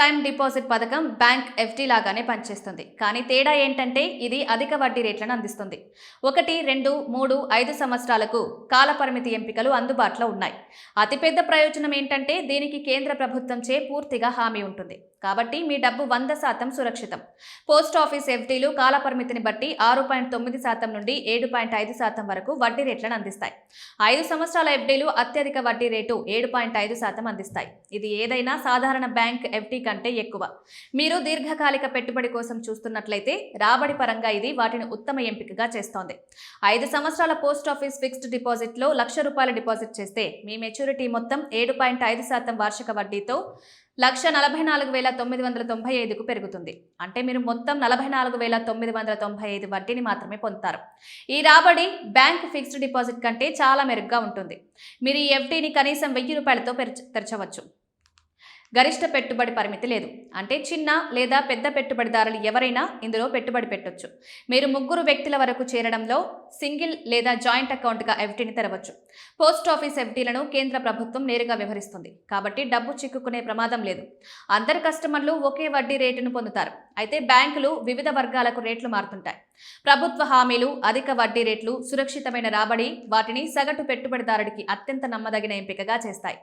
Time deposit పథకం bank FD లాగానే పనిచేస్తుంది. కానీ తేడా ఏంటంటే ఇది అధిక వడ్డీ రేట్లను అందిస్తుంది. 1, 2, 3, 5 సంవత్సరాలకు కాలపరిమితి ఎంపికలు అందుబాటులో ఉన్నాయి. అతిపెద్ద ప్రయోజనం ఏంటంటే దీనికి కేంద్ర ప్రభుత్వంచే పూర్తిగా హామీ ఉంటుంది. కాబట్టి మీ డబ్బు 100% సురక్షితం. పోస్ట్ ఆఫీస్ ఎఫ్డీలు కాలపరిమితిని బట్టి 6.9% నుండి 7.5% వరకు వడ్డీ రేట్లను అందిస్తాయి. 5 సంవత్సరాల ఎఫ్డీలు అత్యధిక వడ్డీ రేటు 7.5% అందిస్తాయి. ఇది ఏదైనా సాధారణ బ్యాంక్ ఎఫ్డీ కంటే ఎక్కువ. మీరు దీర్ఘకాలిక పెట్టుబడి కోసం చూస్తున్నట్లయితే రాబడి పరంగా ఇది వాటిని ఉత్తమ ఎంపికగా చేస్తోంది. 5 సంవత్సరాల పోస్ట్ ఆఫీస్ ఫిక్స్డ్ డిపాజిట్లో ₹1,00,000 డిపాజిట్ చేస్తే మీ మెచ్యూరిటీ మొత్తం 7.5% వార్షిక వడ్డీతో ₹144,995కు పెరుగుతుంది. అంటే మీరు మొత్తం ₹44,995 వడ్డీని మాత్రమే పొందుతారు. ఈ రాబడి బ్యాంక్ ఫిక్స్డ్ డిపాజిట్ కంటే చాలా మెరుగ్గా ఉంటుంది. మీరు ఈ ఎఫ్డీని కనీసం ₹1,000తో తెరచవచ్చు. గరిష్ట పెట్టుబడి పరిమితి లేదు. అంటే చిన్న లేదా పెద్ద పెట్టుబడిదారులు ఎవరైనా ఇందులో పెట్టుబడి పెట్టొచ్చు. మీరు 3 వ్యక్తుల వరకు చేరడంలో సింగిల్ లేదా జాయింట్ అకౌంట్గా ఎఫ్డీని తెరవచ్చు. పోస్ట్ ఆఫీస్ ఎఫ్డీలను కేంద్ర ప్రభుత్వం నేరుగా వ్యవహరిస్తుంది. కాబట్టి డబ్బు చిక్కుకునే ప్రమాదం లేదు. అందరు కస్టమర్లు ఒకే వడ్డీ రేటును పొందుతారు. అయితే బ్యాంకులు వివిధ వర్గాలకు రేట్లు మారుతుంటాయి. ప్రభుత్వ హామీలు, అధిక వడ్డీ రేట్లు, సురక్షితమైన రాబడి వాటిని సగటు పెట్టుబడిదారుడికి అత్యంత నమ్మదగిన ఎంపికగా చేస్తాయి.